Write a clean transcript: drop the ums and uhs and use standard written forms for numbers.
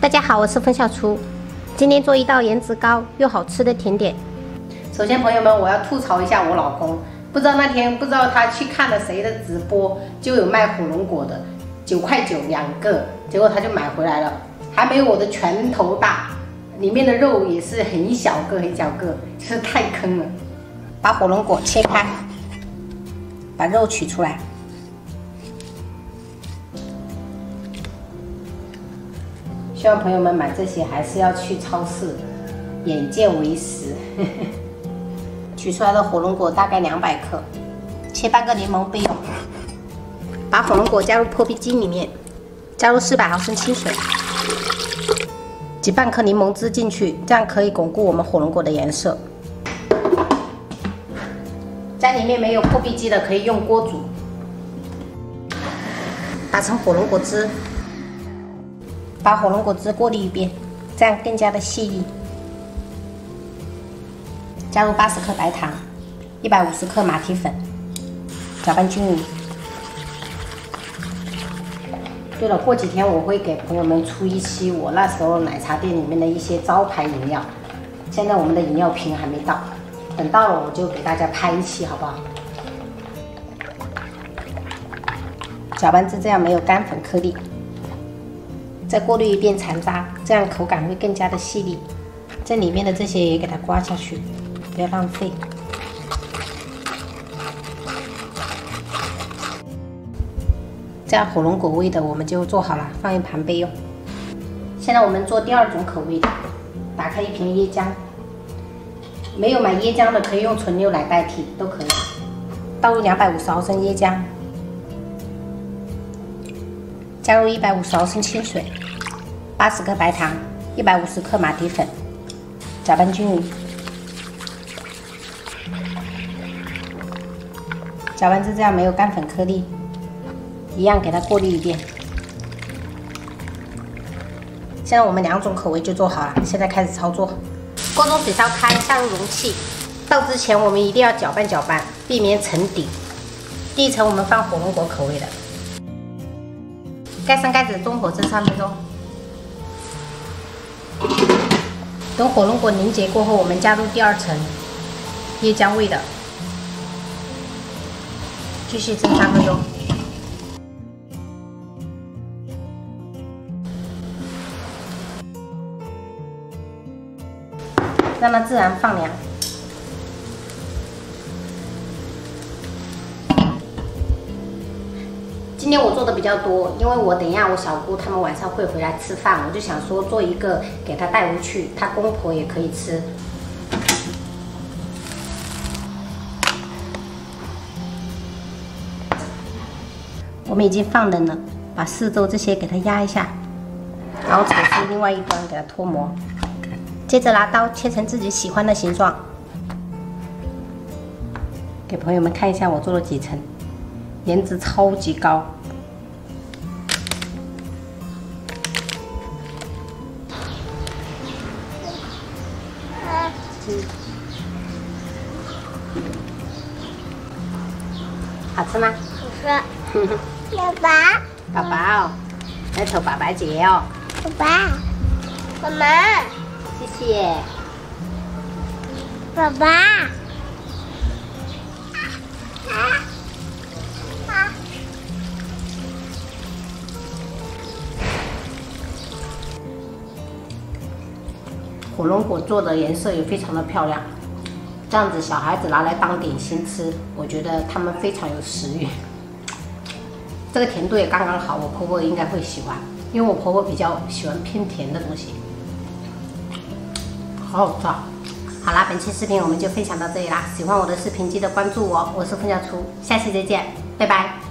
大家好，我是风小厨，今天做一道颜值高又好吃的甜点。首先，朋友们，我要吐槽一下我老公，不知道那天他去看了谁的直播，就有卖火龙果的，9.9块2个，结果他就买回来了，还没有我的拳头大，里面的肉也是很小个，就是太坑了。把火龙果切开，把肉取出来。 希望朋友们买这些还是要去超市，眼见为实。取出来的火龙果大概200克，切半个柠檬备用。把火龙果加入破壁机里面，加入400毫升清水，挤半颗柠檬汁进去，这样可以巩固我们火龙果的颜色。家里面没有破壁机的，可以用锅煮，打成火龙果汁。 把火龙果汁过滤一遍，这样更加的细腻。加入80克白糖，150克马蹄粉，搅拌均匀。对了，过几天我会给朋友们出一期我那时候奶茶店里面的一些招牌饮料。现在我们的饮料瓶还没到，等到了我就给大家拍一期，好不好？搅拌至这样没有干粉颗粒。 再过滤一遍残渣，这样口感会更加的细腻。这里面的这些也给它刮下去，不要浪费。这样火龙果味的我们就做好了，放一旁备用。现在我们做第2种口味的，打开一瓶椰浆，没有买椰浆的可以用纯牛奶代替，都可以。倒入250毫升椰浆。 加入150毫升清水，80克白糖，150克马蹄粉，搅拌均匀。搅拌至这样没有干粉颗粒，一样给它过滤一遍。现在我们2种口味就做好了，现在开始操作。锅中水烧开，下入容器。倒之前我们一定要搅拌，避免沉底。第一层我们放火龙果口味的。 盖上盖子，中火蒸3分钟。等火龙果凝结过后，我们加入第2层椰浆味的，继续蒸3分钟。让它自然放凉。 今天我做的比较多，因为我等一下我小姑他们晚上会回来吃饭，我就想说做一个给她带回去，她公婆也可以吃。我们已经放冷了，把四周这些给它压一下，然后扯出另外一端给它脱模，接着拿刀切成自己喜欢的形状。给朋友们看一下我做了几层。 颜值超级高，好吃吗？好吃。爸爸，宝宝哦，来瞅爸爸姐哦。爸爸，妈妈，谢谢。爸爸。 火龙果做的颜色也非常的漂亮，这样子小孩子拿来当点心吃，我觉得他们非常有食欲。这个甜度也刚刚好，我婆婆应该会喜欢，因为我婆婆比较喜欢偏甜的东西，好好吃啊！好啦，本期视频我们就分享到这里啦，喜欢我的视频记得关注我，我是风小厨，下期再见，拜拜。